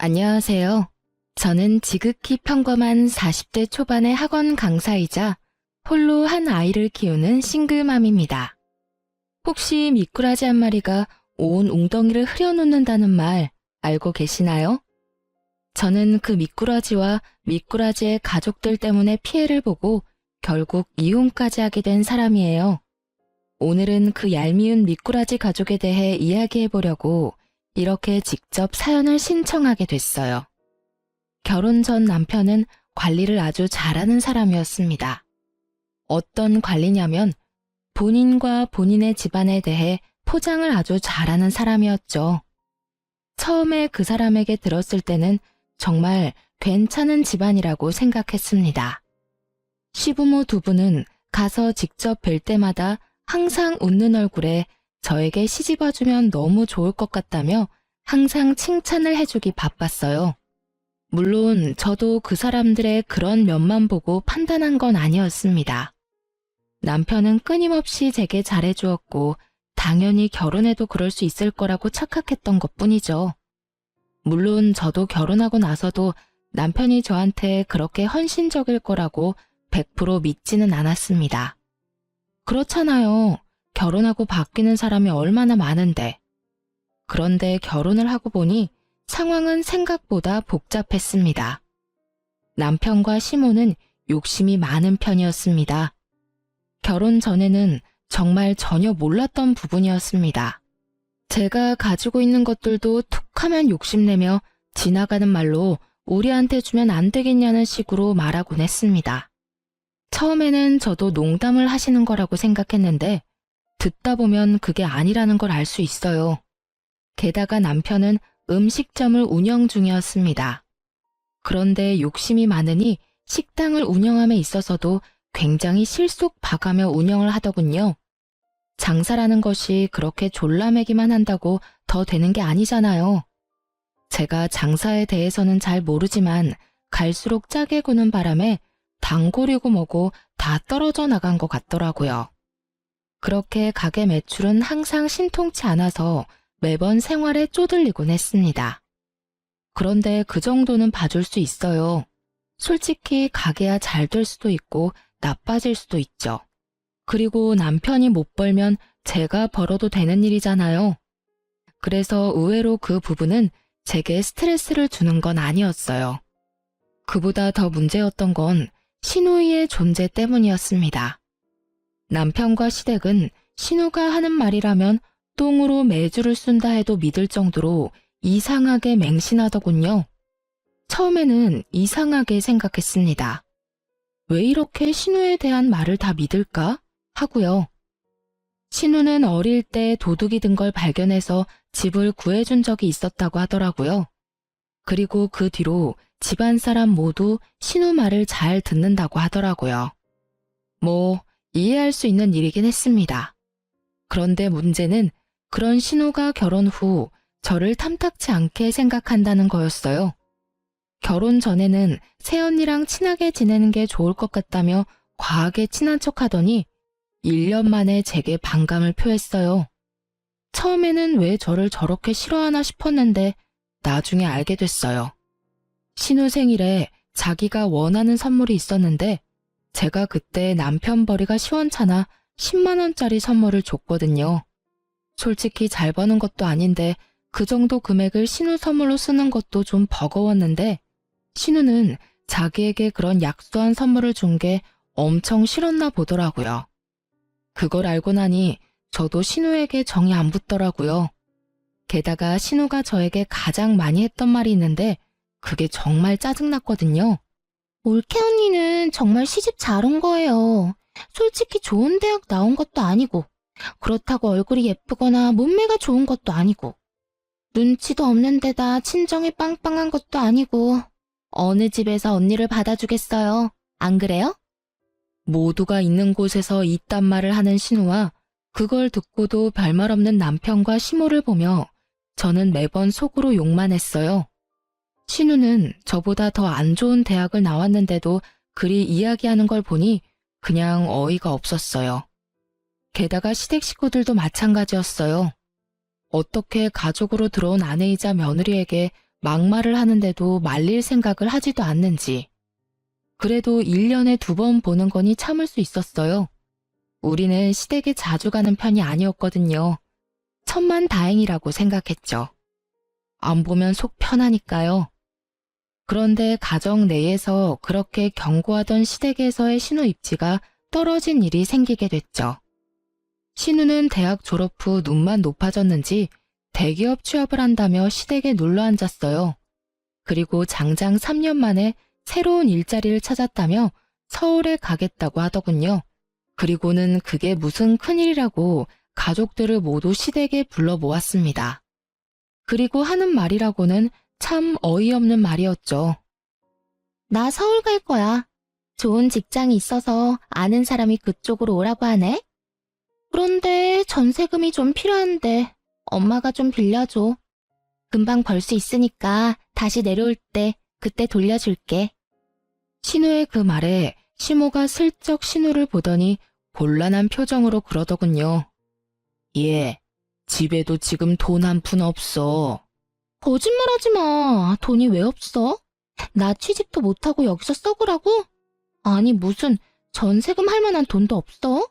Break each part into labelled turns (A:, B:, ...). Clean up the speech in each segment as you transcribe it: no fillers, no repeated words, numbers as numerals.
A: 안녕하세요. 저는 지극히 평범한 40대 초반의 학원 강사이자 홀로 한 아이를 키우는 싱글맘입니다. 혹시 미꾸라지 한 마리가 온 웅덩이를 흐려놓는다는 말 알고 계시나요? 저는 그 미꾸라지와 미꾸라지의 가족들 때문에 피해를 보고 결국 이혼까지 하게 된 사람이에요. 오늘은 그 얄미운 미꾸라지 가족에 대해 이야기해 보려고 이렇게 직접 사연을 신청하게 됐어요. 결혼 전 남편은 관리를 아주 잘하는 사람이었습니다. 어떤 관리냐면 본인과 본인의 집안에 대해 포장을 아주 잘하는 사람이었죠. 처음에 그 사람에게 들었을 때는 정말 괜찮은 집안이라고 생각했습니다. 시부모 두 분은 가서 직접 뵐 때마다 항상 웃는 얼굴에 저에게 시집와주면 너무 좋을 것 같다며 항상 칭찬을 해주기 바빴어요. 물론 저도 그 사람들의 그런 면만 보고 판단한 건 아니었습니다. 남편은 끊임없이 제게 잘해주었고 당연히 결혼해도 그럴 수 있을 거라고 착각했던 것뿐이죠. 물론 저도 결혼하고 나서도 남편이 저한테 그렇게 헌신적일 거라고 100% 믿지는 않았습니다. 그렇잖아요. 결혼하고 바뀌는 사람이 얼마나 많은데. 그런데 결혼을 하고 보니 상황은 생각보다 복잡했습니다. 남편과 시모는 욕심이 많은 편이었습니다. 결혼 전에는 정말 전혀 몰랐던 부분이었습니다. 제가 가지고 있는 것들도 툭하면 욕심내며 지나가는 말로 우리한테 주면 안 되겠냐는 식으로 말하곤 했습니다. 처음에는 저도 농담을 하시는 거라고 생각했는데 듣다 보면 그게 아니라는 걸 알 수 있어요. 게다가 남편은 음식점을 운영 중이었습니다. 그런데 욕심이 많으니 식당을 운영함에 있어서도 굉장히 실속 봐가며 운영을 하더군요. 장사라는 것이 그렇게 졸라매기만 한다고 더 되는 게 아니잖아요. 제가 장사에 대해서는 잘 모르지만 갈수록 짜게 구는 바람에 단골이고 뭐고 다 떨어져 나간 것 같더라고요. 그렇게 가게 매출은 항상 신통치 않아서 매번 생활에 쪼들리곤 했습니다. 그런데 그 정도는 봐줄 수 있어요. 솔직히 가게야 잘 될 수도 있고 나빠질 수도 있죠. 그리고 남편이 못 벌면 제가 벌어도 되는 일이잖아요. 그래서 의외로 그 부분은 제게 스트레스를 주는 건 아니었어요. 그보다 더 문제였던 건 신우이의 존재 때문이었습니다. 남편과 시댁은 신우가 하는 말이라면 똥으로 매주를 쓴다 해도 믿을 정도로 이상하게 맹신하더군요. 처음에는 이상하게 생각했습니다. 왜 이렇게 신우에 대한 말을 다 믿을까? 하고요. 신우는 어릴 때 도둑이 든 걸 발견해서 집을 구해준 적이 있었다고 하더라고요. 그리고 그 뒤로 집안 사람 모두 신우 말을 잘 듣는다고 하더라고요. 이해할 수 있는 일이긴 했습니다. 그런데 문제는 그런 신우가 결혼 후 저를 탐탁치 않게 생각한다는 거였어요. 결혼 전에는 새언니랑 친하게 지내는 게 좋을 것 같다며 과하게 친한 척하더니 1년 만에 제게 반감을 표했어요. 처음에는 왜 저를 저렇게 싫어하나 싶었는데 나중에 알게 됐어요. 신우 생일에 자기가 원하는 선물이 있었는데 제가 그때 남편 벌이가 시원찮아 10만 원짜리 선물을 줬거든요. 솔직히 잘 버는 것도 아닌데 그 정도 금액을 신우 선물로 쓰는 것도 좀 버거웠는데 신우는 자기에게 그런 약소한 선물을 준 게 엄청 싫었나 보더라고요. 그걸 알고 나니 저도 신우에게 정이 안 붙더라고요. 게다가 신우가 저에게 가장 많이 했던 말이 있는데 그게 정말 짜증났거든요. 올케 언니는 정말 시집 잘 온 거예요. 솔직히 좋은 대학 나온 것도 아니고 그렇다고 얼굴이 예쁘거나 몸매가 좋은 것도 아니고 눈치도 없는 데다 친정이 빵빵한 것도 아니고 어느 집에서 언니를 받아주겠어요. 안 그래요? 모두가 있는 곳에서 이딴 말을 하는 신우와 그걸 듣고도 별말 없는 남편과 시모를 보며 저는 매번 속으로 욕만 했어요. 신우는 저보다 더 안 좋은 대학을 나왔는데도 그리 이야기하는 걸 보니 그냥 어이가 없었어요. 게다가 시댁 식구들도 마찬가지였어요. 어떻게 가족으로 들어온 아내이자 며느리에게 막말을 하는데도 말릴 생각을 하지도 않는지. 그래도 1년에 2번 보는 거니 참을 수 있었어요. 우리는 시댁에 자주 가는 편이 아니었거든요. 천만다행이라고 생각했죠. 안 보면 속 편하니까요. 그런데 가정 내에서 그렇게 견고하던 시댁에서의 신우 입지가 떨어진 일이 생기게 됐죠. 신우는 대학 졸업 후 눈만 높아졌는지 대기업 취업을 한다며 시댁에 눌러 앉았어요. 그리고 장장 3년 만에 새로운 일자리를 찾았다며 서울에 가겠다고 하더군요. 그리고는 그게 무슨 큰일이라고 가족들을 모두 시댁에 불러 모았습니다. 그리고 하는 말이라고는 참 어이없는 말이었죠. 나 서울 갈 거야. 좋은 직장이 있어서 아는 사람이 그쪽으로 오라고 하네. 그런데 전세금이 좀 필요한데 엄마가 좀 빌려줘. 금방 벌 수 있으니까 다시 내려올 때 그때 돌려줄게. 신우의 그 말에 시모가 슬쩍 신우를 보더니 곤란한 표정으로 그러더군요. 얘, 집에도 지금 돈 한 푼 없어. 거짓말하지 마. 돈이 왜 없어? 나 취직도 못하고 여기서 썩으라고? 아니 무슨 전세금 할 만한 돈도 없어?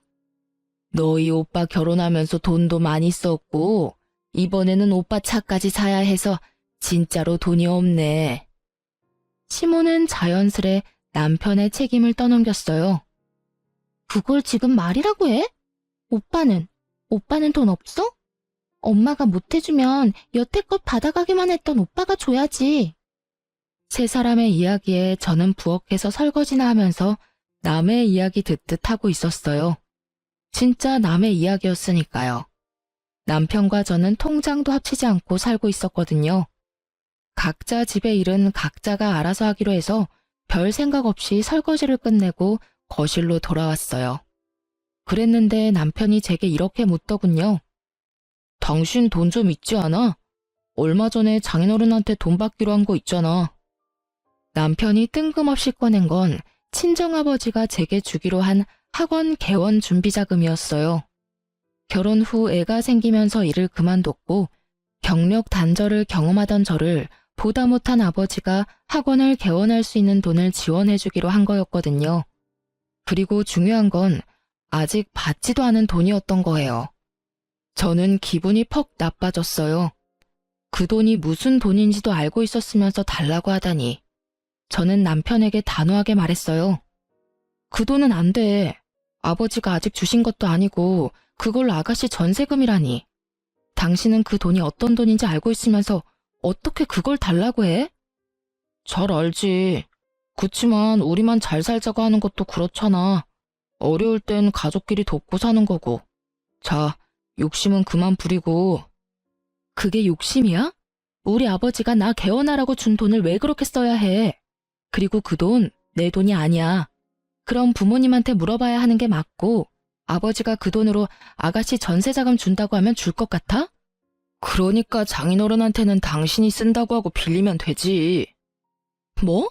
A: 너희 오빠 결혼하면서 돈도 많이 썼고 이번에는 오빠 차까지 사야 해서 진짜로 돈이 없네. 시모는 자연스레 남편의 책임을 떠넘겼어요. 그걸 지금 말이라고 해? 오빠는 돈 없어? 엄마가 못 해주면 여태껏 받아가기만 했던 오빠가 줘야지. 세 사람의 이야기에 저는 부엌에서 설거지나 하면서 남의 이야기 듣듯 하고 있었어요. 진짜 남의 이야기였으니까요. 남편과 저는 통장도 합치지 않고 살고 있었거든요. 각자 집의 일은 각자가 알아서 하기로 해서 별 생각 없이 설거지를 끝내고 거실로 돌아왔어요. 그랬는데 남편이 제게 이렇게 묻더군요. 당신 돈 좀 있지 않아? 얼마 전에 장인어른한테 돈 받기로 한 거 있잖아. 남편이 뜬금없이 꺼낸 건 친정아버지가 제게 주기로 한 학원 개원 준비자금이었어요. 결혼 후 애가 생기면서 일을 그만뒀고 경력 단절을 경험하던 저를 보다 못한 아버지가 학원을 개원할 수 있는 돈을 지원해주기로 한 거였거든요. 그리고 중요한 건 아직 받지도 않은 돈이었던 거예요. 저는 기분이 퍽 나빠졌어요. 그 돈이 무슨 돈인지도 알고 있었으면서 달라고 하다니. 저는 남편에게 단호하게 말했어요. 그 돈은 안 돼. 아버지가 아직 주신 것도 아니고 그걸 아가씨 전세금이라니. 당신은 그 돈이 어떤 돈인지 알고 있으면서 어떻게 그걸 달라고 해? 잘 알지. 그치만 우리만 잘 살자고 하는 것도 그렇잖아. 어려울 땐 가족끼리 돕고 사는 거고. 자, 욕심은 그만 부리고. 그게 욕심이야? 우리 아버지가 나 개원하라고 준 돈을 왜 그렇게 써야 해? 그리고 그 돈 내 돈이 아니야. 그럼 부모님한테 물어봐야 하는 게 맞고 아버지가 그 돈으로 아가씨 전세자금 준다고 하면 줄 것 같아? 그러니까 장인어른한테는 당신이 쓴다고 하고 빌리면 되지. 뭐?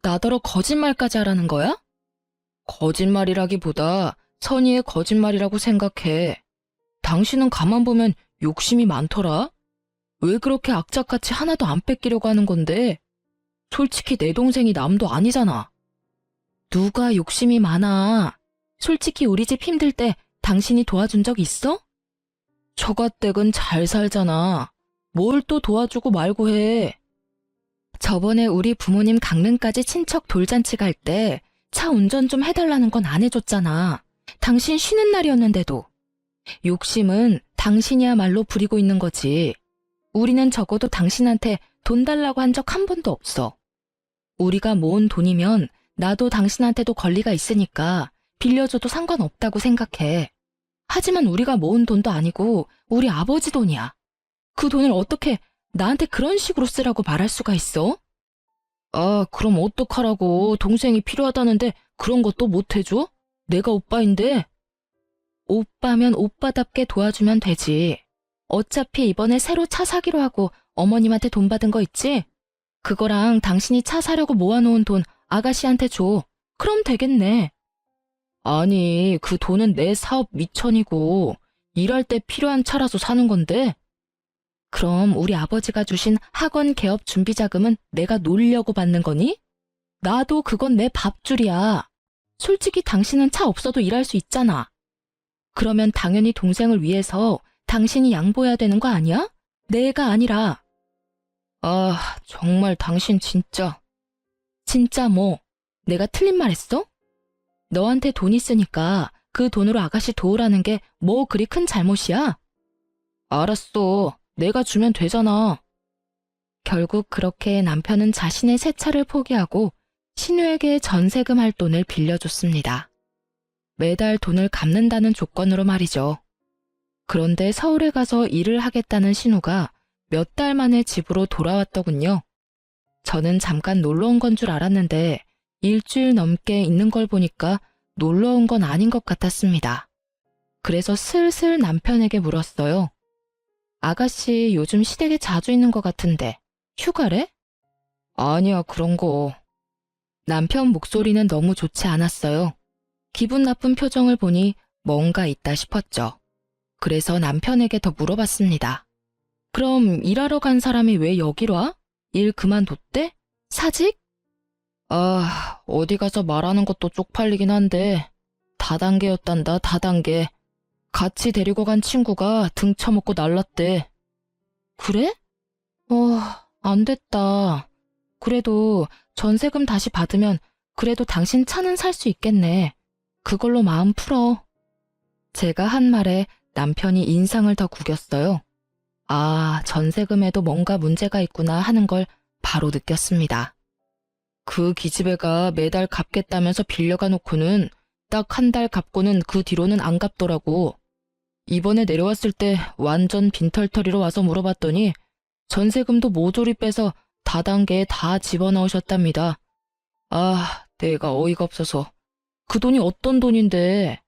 A: 나더러 거짓말까지 하라는 거야? 거짓말이라기보다 선의의 거짓말이라고 생각해. 당신은 가만 보면 욕심이 많더라. 왜 그렇게 악착같이 하나도 안 뺏기려고 하는 건데? 솔직히 내 동생이 남도 아니잖아. 누가 욕심이 많아. 솔직히 우리 집 힘들 때 당신이 도와준 적 있어? 처가댁은 잘 살잖아. 뭘 또 도와주고 말고 해. 저번에 우리 부모님 강릉까지 친척 돌잔치 갈 때 차 운전 좀 해달라는 건 안 해줬잖아. 당신 쉬는 날이었는데도. 욕심은 당신이야말로 부리고 있는 거지. 우리는 적어도 당신한테 돈 달라고 한 적 한 번도 없어. 우리가 모은 돈이면 나도 당신한테도 권리가 있으니까 빌려줘도 상관없다고 생각해. 하지만 우리가 모은 돈도 아니고 우리 아버지 돈이야. 그 돈을 어떻게 나한테 그런 식으로 쓰라고 말할 수가 있어? 아, 그럼 어떡하라고. 동생이 필요하다는데 그런 것도 못 해줘? 내가 오빠인데. 오빠면 오빠답게 도와주면 되지. 어차피 이번에 새로 차 사기로 하고 어머님한테 돈 받은 거 있지? 그거랑 당신이 차 사려고 모아놓은 돈 아가씨한테 줘. 그럼 되겠네. 아니, 그 돈은 내 사업 미천이고 일할 때 필요한 차라서 사는 건데. 그럼 우리 아버지가 주신 학원 개업 준비 자금은 내가 놀려고 받는 거니? 나도 그건 내 밥줄이야. 솔직히 당신은 차 없어도 일할 수 있잖아. 그러면 당연히 동생을 위해서 당신이 양보해야 되는 거 아니야? 내가 아니라. 아, 정말 당신 진짜. 진짜 뭐, 내가 틀린 말 했어? 너한테 돈 있으니까 그 돈으로 아가씨 도우라는 게 뭐 그리 큰 잘못이야? 알았어. 내가 주면 되잖아. 결국 그렇게 남편은 자신의 새 차를 포기하고 신우에게 전세금 할 돈을 빌려줬습니다. 매달 돈을 갚는다는 조건으로 말이죠. 그런데 서울에 가서 일을 하겠다는 신우가 몇 달 만에 집으로 돌아왔더군요. 저는 잠깐 놀러 온 건 줄 알았는데 일주일 넘게 있는 걸 보니까 놀러 온 건 아닌 것 같았습니다. 그래서 슬슬 남편에게 물었어요. 아가씨 요즘 시댁에 자주 있는 것 같은데 휴가래? 아니야, 그런 거. 남편 목소리는 너무 좋지 않았어요. 기분 나쁜 표정을 보니 뭔가 있다 싶었죠. 그래서 남편에게 더 물어봤습니다. 그럼 일하러 간 사람이 왜 여기로 와? 일 그만뒀대? 사직? 아, 어디 가서 말하는 것도 쪽팔리긴 한데 다단계였단다, 다단계. 같이 데리고 간 친구가 등 쳐먹고 날랐대. 그래? 안 됐다. 그래도 전세금 다시 받으면 그래도 당신 차는 살 수 있겠네. 그걸로 마음 풀어. 제가 한 말에 남편이 인상을 더 구겼어요. 아, 전세금에도 뭔가 문제가 있구나 하는 걸 바로 느꼈습니다. 그 기집애가 매달 갚겠다면서 빌려가 놓고는 딱 한 달 갚고는 그 뒤로는 안 갚더라고. 이번에 내려왔을 때 완전 빈털터리로 와서 물어봤더니 전세금도 모조리 빼서 다단계에 다 집어넣으셨답니다. 아, 내가 어이가 없어서. 그 돈이 어떤 돈인데.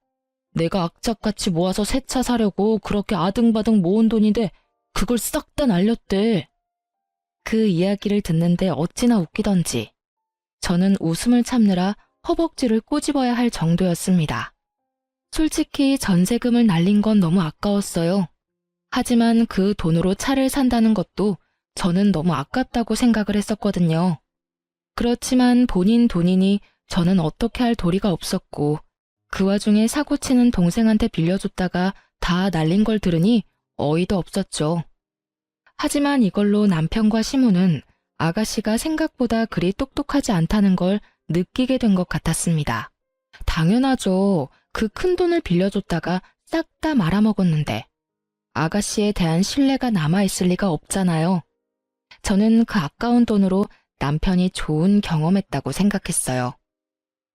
A: 내가 악착같이 모아서 새 차 사려고 그렇게 아등바등 모은 돈인데 그걸 싹 다 날렸대. 그 이야기를 듣는데 어찌나 웃기던지. 저는 웃음을 참느라 허벅지를 꼬집어야 할 정도였습니다. 솔직히 전세금을 날린 건 너무 아까웠어요. 하지만 그 돈으로 차를 산다는 것도 저는 너무 아깝다고 생각을 했었거든요. 그렇지만 본인 돈이니 저는 어떻게 할 도리가 없었고 그 와중에 사고치는 동생한테 빌려줬다가 다 날린 걸 들으니 어이도 없었죠. 하지만 이걸로 남편과 시모는 아가씨가 생각보다 그리 똑똑하지 않다는 걸 느끼게 된 것 같았습니다. 당연하죠. 그 큰 돈을 빌려줬다가 싹 다 말아먹었는데 아가씨에 대한 신뢰가 남아있을 리가 없잖아요. 저는 그 아까운 돈으로 남편이 좋은 경험했다고 생각했어요.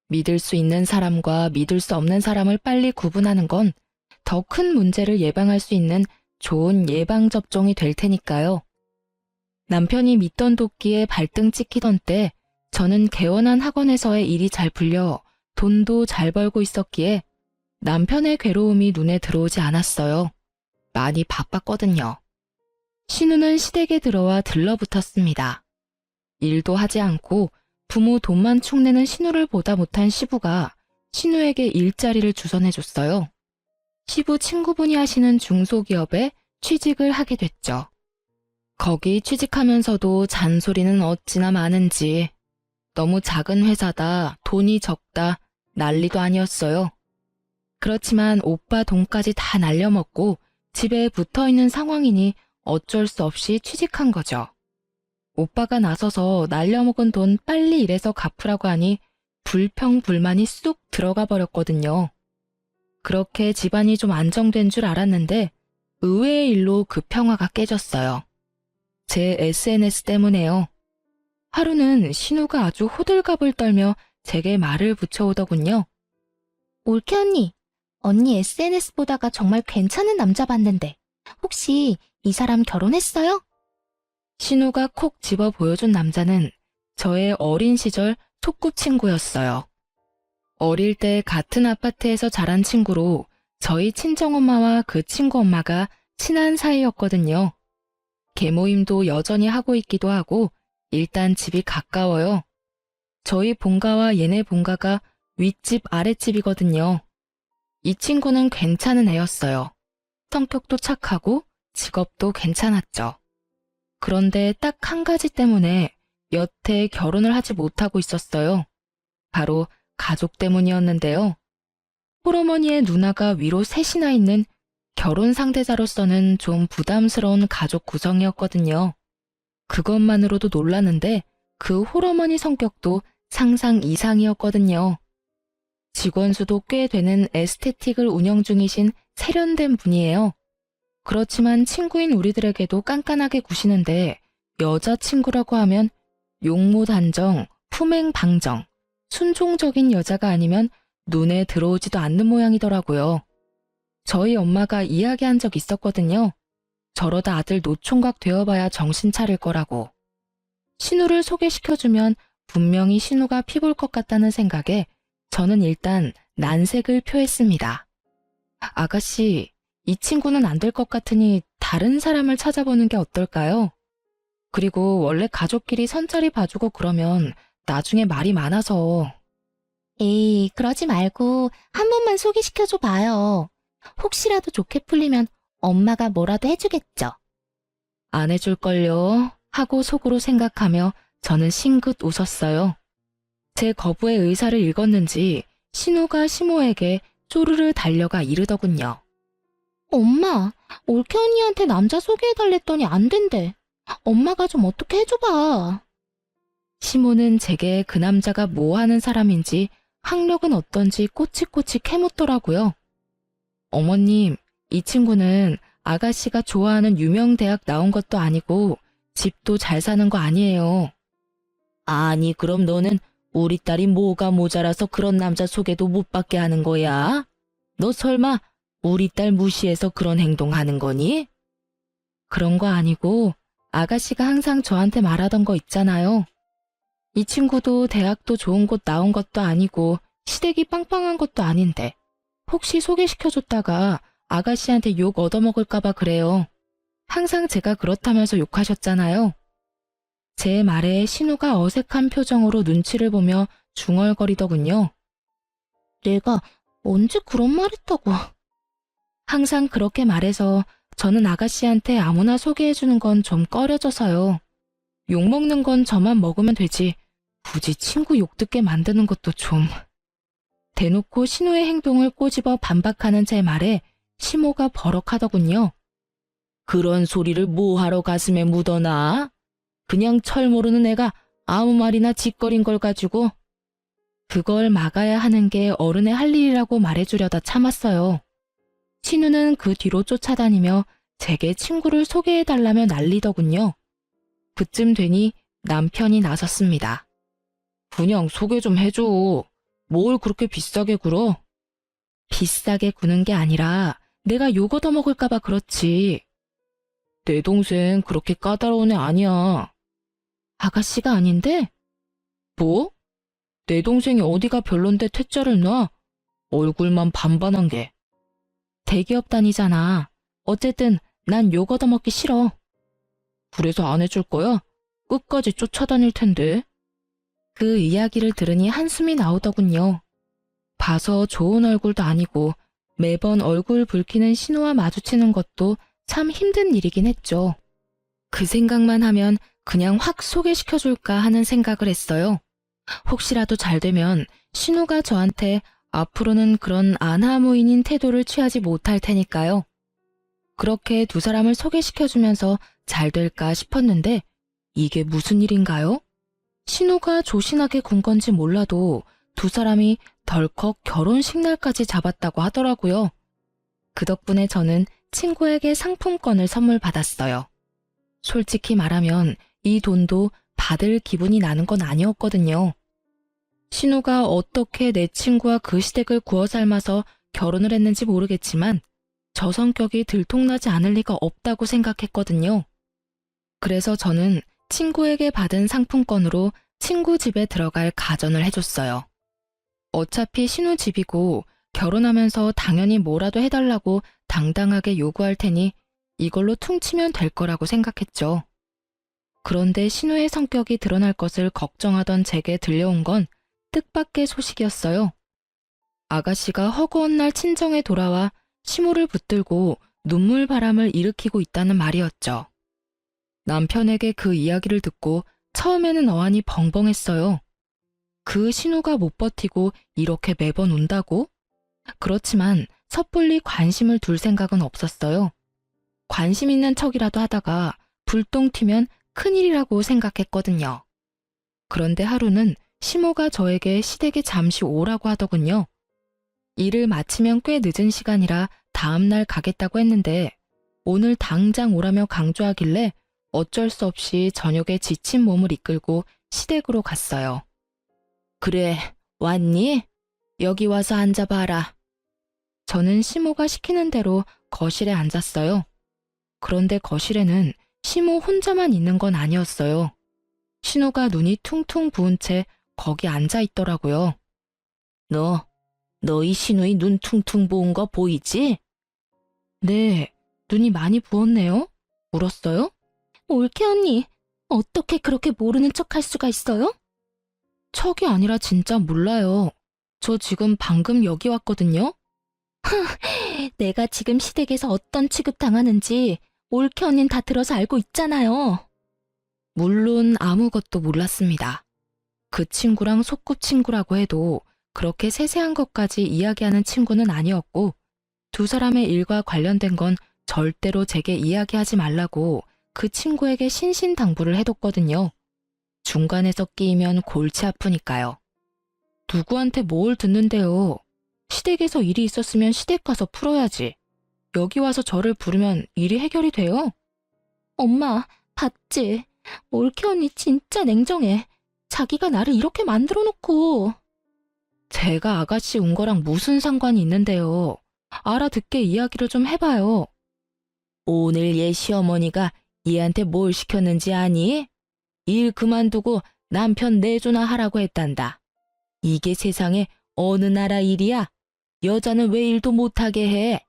A: 믿을 수 있는 사람과 믿을 수 없는 사람을 빨리 구분하는 건 더 큰 문제를 예방할 수 있는 좋은 예방접종이 될 테니까요. 남편이 믿던 도끼에 발등 찍히던 때 저는 개원한 학원에서의 일이 잘 풀려 돈도 잘 벌고 있었기에 남편의 괴로움이 눈에 들어오지 않았어요. 많이 바빴거든요. 신우는 시댁에 들어와 들러붙었습니다. 일도 하지 않고 부모 돈만 축내는 신우를 보다 못한 시부가 신우에게 일자리를 주선해줬어요. 시부 친구분이 하시는 중소기업에 취직을 하게 됐죠. 거기 취직하면서도 잔소리는 어찌나 많은지 너무 작은 회사다, 돈이 적다, 난리도 아니었어요. 그렇지만 오빠 돈까지 다 날려먹고 집에 붙어있는 상황이니 어쩔 수 없이 취직한 거죠. 오빠가 나서서 날려먹은 돈 빨리 일해서 갚으라고 하니 불평불만이 쑥 들어가 버렸거든요. 그렇게 집안이 좀 안정된 줄 알았는데 의외의 일로 그 평화가 깨졌어요. 제 SNS 때문에요. 하루는 신우가 아주 호들갑을 떨며 제게 말을 붙여오더군요. 올케 언니 SNS 보다가 정말 괜찮은 남자 봤는데 혹시 이 사람 결혼했어요? 신우가 콕 집어 보여준 남자는 저의 어린 시절 소꿉친구였어요. 어릴 때 같은 아파트에서 자란 친구로 저희 친정엄마와 그 친구 엄마가 친한 사이였거든요. 계모임도 여전히 하고 있기도 하고 일단 집이 가까워요. 저희 본가와 얘네 본가가 윗집 아랫집이거든요. 이 친구는 괜찮은 애였어요. 성격도 착하고 직업도 괜찮았죠. 그런데 딱 한 가지 때문에 여태 결혼을 하지 못하고 있었어요. 바로 가족 때문이었는데요. 홀어머니의 누나가 위로 셋이나 있는 결혼 상대자로서는 좀 부담스러운 가족 구성이었거든요. 그것만으로도 놀랐는데 그 홀어머니 성격도 상상 이상이었거든요. 직원 수도 꽤 되는 에스테틱을 운영 중이신 세련된 분이에요. 그렇지만 친구인 우리들에게도 깐깐하게 구시는데 여자친구라고 하면 용모단정, 품행방정, 순종적인 여자가 아니면 눈에 들어오지도 않는 모양이더라고요. 저희 엄마가 이야기한 적 있었거든요. 저러다 아들 노총각 되어봐야 정신 차릴 거라고. 신우를 소개시켜주면 분명히 신우가 피볼 것 같다는 생각에 저는 일단 난색을 표했습니다. 아가씨, 이 친구는 안 될 것 같으니 다른 사람을 찾아보는 게 어떨까요? 그리고 원래 가족끼리 선자리 봐주고 그러면 나중에 말이 많아서. 에이, 그러지 말고 한 번만 소개시켜줘 봐요. 혹시라도 좋게 풀리면 엄마가 뭐라도 해주겠죠. 안 해줄걸요 하고 속으로 생각하며 저는 싱긋 웃었어요. 제 거부의 의사를 읽었는지 신우가 시모에게 쪼르르 달려가 이르더군요. 엄마, 올케 언니한테 남자 소개해달랬더니 안 된대. 엄마가 좀 어떻게 해줘봐. 시모는 제게 그 남자가 뭐 하는 사람인지 학력은 어떤지 꼬치꼬치 캐묻더라고요. 어머님, 이 친구는 아가씨가 좋아하는 유명 대학 나온 것도 아니고 집도 잘 사는 거 아니에요. 아니, 그럼 너는 우리 딸이 뭐가 모자라서 그런 남자 소개도 못 받게 하는 거야? 너 설마 우리 딸 무시해서 그런 행동하는 거니? 그런 거 아니고 아가씨가 항상 저한테 말하던 거 있잖아요. 이 친구도 대학도 좋은 곳 나온 것도 아니고 시댁이 빵빵한 것도 아닌데 혹시 소개시켜줬다가 아가씨한테 욕 얻어먹을까봐 그래요. 항상 제가 그렇다면서 욕하셨잖아요. 제 말에 신우가 어색한 표정으로 눈치를 보며 중얼거리더군요. 내가 언제 그런 말 했다고. 항상 그렇게 말해서 저는 아가씨한테 아무나 소개해주는 건 좀 꺼려져서요. 욕먹는 건 저만 먹으면 되지. 굳이 친구 욕 듣게 만드는 것도 좀. 대놓고 신우의 행동을 꼬집어 반박하는 제 말에 시모가 버럭하더군요. 그런 소리를 뭐하러 가슴에 묻어놔? 그냥 철 모르는 애가 아무 말이나 짓거린 걸 가지고. 그걸 막아야 하는 게 어른의 할 일이라고 말해주려다 참았어요. 신우는 그 뒤로 쫓아다니며 제게 친구를 소개해달라며 난리더군요. 그쯤 되니 남편이 나섰습니다. 그냥 소개 좀 해줘. 뭘 그렇게 비싸게 굴어? 비싸게 구는 게 아니라 내가 욕 얻어먹을까봐 그렇지. 내 동생 그렇게 까다로운 애 아니야. 아가씨가 아닌데? 뭐? 내 동생이 어디가 별론데 퇴짜를 놔? 얼굴만 반반한 게. 대기업 다니잖아. 어쨌든 난 욕 얻어먹기 싫어. 그래서 안 해줄 거야? 끝까지 쫓아다닐 텐데. 그 이야기를 들으니 한숨이 나오더군요. 봐서 좋은 얼굴도 아니고 매번 얼굴 붉히는 신우와 마주치는 것도 참 힘든 일이긴 했죠. 그 생각만 하면 그냥 확 소개시켜줄까 하는 생각을 했어요. 혹시라도 잘 되면 신우가 저한테 앞으로는 그런 아나무인인 태도를 취하지 못할 테니까요. 그렇게 두 사람을 소개시켜주면서 잘 될까 싶었는데 이게 무슨 일인가요? 신우가 조신하게 군 건지 몰라도 두 사람이 덜컥 결혼식 날까지 잡았다고 하더라고요. 그 덕분에 저는 친구에게 상품권을 선물 받았어요. 솔직히 말하면 이 돈도 받을 기분이 나는 건 아니었거든요. 신우가 어떻게 내 친구와 그 시댁을 구워 삶아서 결혼을 했는지 모르겠지만 저 성격이 들통나지 않을 리가 없다고 생각했거든요. 그래서 저는 친구에게 받은 상품권으로 친구 집에 들어갈 가전을 해줬어요. 어차피 신우 집이고 결혼하면서 당연히 뭐라도 해달라고 당당하게 요구할 테니 이걸로 퉁치면 될 거라고 생각했죠. 그런데 신우의 성격이 드러날 것을 걱정하던 제게 들려온 건 뜻밖의 소식이었어요. 아가씨가 허구한 날 친정에 돌아와 시모를 붙들고 눈물 바람을 일으키고 있다는 말이었죠. 남편에게 그 이야기를 듣고 처음에는 어안이 벙벙했어요. 그 신우가 못 버티고 이렇게 매번 운다고? 그렇지만 섣불리 관심을 둘 생각은 없었어요. 관심 있는 척이라도 하다가 불똥 튀면 큰일이라고 생각했거든요. 그런데 하루는 시모가 저에게 시댁에 잠시 오라고 하더군요. 일을 마치면 꽤 늦은 시간이라 다음날 가겠다고 했는데 오늘 당장 오라며 강조하길래 어쩔 수 없이 저녁에 지친 몸을 이끌고 시댁으로 갔어요. 그래, 왔니? 여기 와서 앉아봐라. 저는 시모가 시키는 대로 거실에 앉았어요. 그런데 거실에는 시모 혼자만 있는 건 아니었어요. 신우가 눈이 퉁퉁 부은 채 거기 앉아 있더라고요. 너희 신우이 눈 퉁퉁 부은 거 보이지? 네, 눈이 많이 부었네요. 울었어요? 올케 언니, 어떻게 그렇게 모르는 척 할 수가 있어요? 척이 아니라 진짜 몰라요. 저 지금 방금 여기 왔거든요. 내가 지금 시댁에서 어떤 취급 당하는지 올케 언니는 다 들어서 알고 있잖아요. 물론 아무것도 몰랐습니다. 그 친구랑 소꿉친구라고 해도 그렇게 세세한 것까지 이야기하는 친구는 아니었고 두 사람의 일과 관련된 건 절대로 제게 이야기하지 말라고 그 친구에게 신신당부를 해뒀거든요. 중간에서 끼이면 골치 아프니까요. 누구한테 뭘 듣는데요. 시댁에서 일이 있었으면 시댁 가서 풀어야지. 여기 와서 저를 부르면 일이 해결이 돼요? 엄마, 봤지? 올케 언니 진짜 냉정해. 자기가 나를 이렇게 만들어 놓고. 제가 아가씨 온 거랑 무슨 상관이 있는데요. 알아듣게 이야기를 좀 해봐요. 오늘 얘 시어머니가 얘한테 뭘 시켰는지 아니? 일 그만두고 남편 내조나 하라고 했단다. 이게 세상에 어느 나라 일이야? 여자는 왜 일도 못하게 해?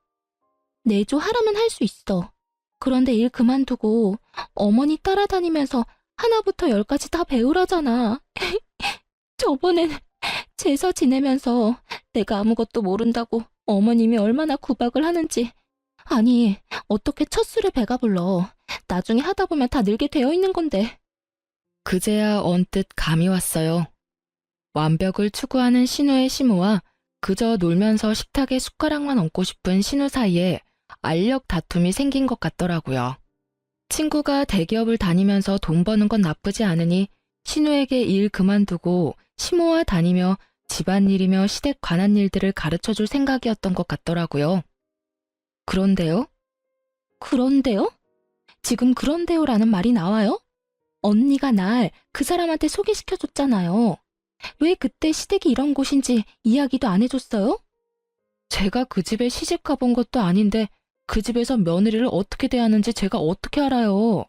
A: 내조하라면 할 수 있어. 그런데 일 그만두고 어머니 따라다니면서 하나부터 열까지 다 배우라잖아. 저번엔 제사 지내면서 내가 아무것도 모른다고 어머님이 얼마나 구박을 하는지. 아니, 어떻게 첫 술에 배가 불러. 나중에 하다 보면 다 늙게 되어 있는 건데. 그제야 언뜻 감이 왔어요. 완벽을 추구하는 신우의 시모와 그저 놀면서 식탁에 숟가락만 얹고 싶은 신우 사이에 알력 다툼이 생긴 것 같더라고요. 친구가 대기업을 다니면서 돈 버는 건 나쁘지 않으니 신우에게 일 그만두고 시모와 다니며 집안일이며 시댁 관한 일들을 가르쳐줄 생각이었던 것 같더라고요. 그런데요? 그런데요? 지금 그런데요라는 말이 나와요? 언니가 날 그 사람한테 소개시켜줬잖아요. 왜 그때 시댁이 이런 곳인지 이야기도 안 해줬어요? 제가 그 집에 시집 가본 것도 아닌데 그 집에서 며느리를 어떻게 대하는지 제가 어떻게 알아요.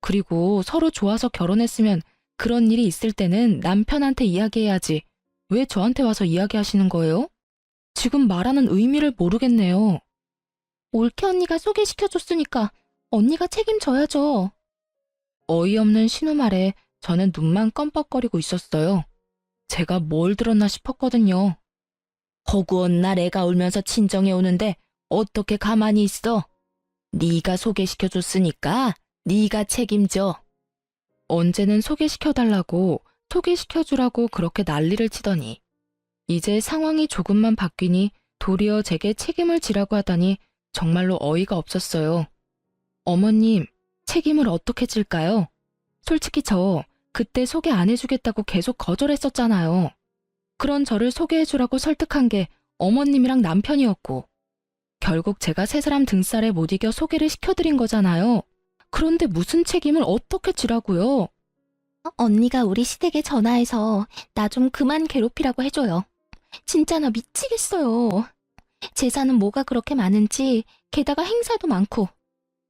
A: 그리고 서로 좋아서 결혼했으면 그런 일이 있을 때는 남편한테 이야기해야지. 왜 저한테 와서 이야기하시는 거예요? 지금 말하는 의미를 모르겠네요. 올케 언니가 소개시켜줬으니까 언니가 책임져야죠. 어이없는 신우 말에 저는 눈만 껌뻑거리고 있었어요. 제가 뭘 들었나 싶었거든요. 허구한 날 애가 울면서 친정에 오는데 어떻게 가만히 있어? 네가 소개시켜줬으니까 네가 책임져. 언제는 소개시켜달라고 소개시켜주라고 그렇게 난리를 치더니 이제 상황이 조금만 바뀌니 도리어 제게 책임을 지라고 하다니 정말로 어이가 없었어요. 어머님, 책임을 어떻게 질까요? 솔직히 저 그때 소개 안 해주겠다고 계속 거절했었잖아요. 그런 저를 소개해주라고 설득한 게 어머님이랑 남편이었고 결국 제가 세 사람 등살에 못 이겨 소개를 시켜드린 거잖아요. 그런데 무슨 책임을 어떻게 지라고요? 언니가 우리 시댁에 전화해서 나 좀 그만 괴롭히라고 해줘요. 진짜 나 미치겠어요. 제사는 뭐가 그렇게 많은지 게다가 행사도 많고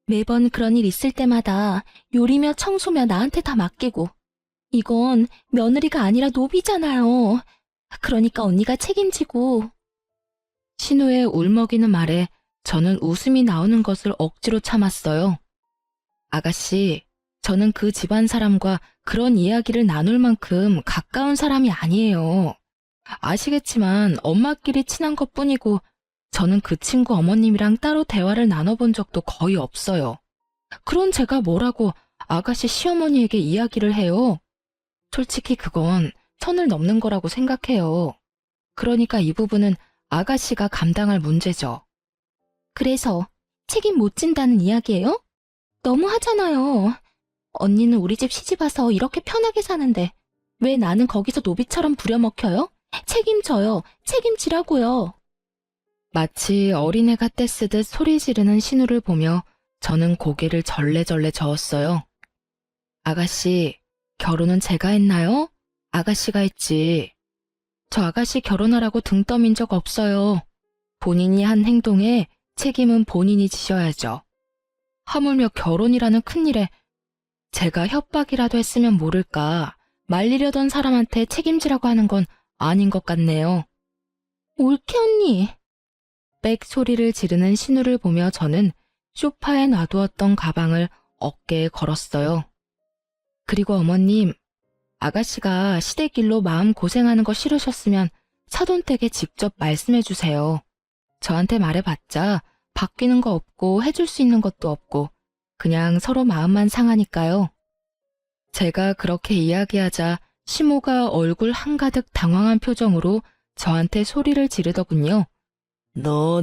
A: 매번 그런 일 있을 때마다 요리며 청소며 나한테 다 맡기고 이건 며느리가 아니라 노비잖아요. 그러니까 언니가 책임지고. 신우의 울먹이는 말에 저는 웃음이 나오는 것을 억지로 참았어요. 아가씨, 저는 그 집안 사람과 그런 이야기를 나눌 만큼 가까운 사람이 아니에요. 아시겠지만 엄마끼리 친한 것뿐이고 저는 그 친구 어머님이랑 따로 대화를 나눠본 적도 거의 없어요. 그런 제가 뭐라고 아가씨 시어머니에게 이야기를 해요. 솔직히 그건 선을 넘는 거라고 생각해요. 그러니까 이 부분은 아가씨가 감당할 문제죠. 그래서 책임 못 진다는 이야기예요? 너무 하잖아요. 언니는 우리 집 시집 와서 이렇게 편하게 사는데 왜 나는 거기서 노비처럼 부려먹혀요? 책임져요. 책임지라고요. 마치 어린애가 떼쓰듯 소리 지르는 신우를 보며 저는 고개를 절레절레 저었어요. 아가씨, 결혼은 제가 했나요? 아가씨가 했지. 저 아가씨 결혼하라고 등 떠민 적 없어요. 본인이 한 행동에 책임은 본인이 지셔야죠. 하물며 결혼이라는 큰일에 제가 협박이라도 했으면 모를까 말리려던 사람한테 책임지라고 하는 건 아닌 것 같네요. 올케 언니. 빽 소리를 지르는 신우를 보며 저는 소파에 놔두었던 가방을 어깨에 걸었어요. 그리고 어머님, 아가씨가 시댁일로 마음 고생하는 거 싫으셨으면 사돈댁에 직접 말씀해 주세요. 저한테 말해봤자 바뀌는 거 없고 해줄 수 있는 것도 없고 그냥 서로 마음만 상하니까요. 제가 그렇게 이야기하자 시모가 얼굴 한가득 당황한 표정으로 저한테 소리를 지르더군요. 너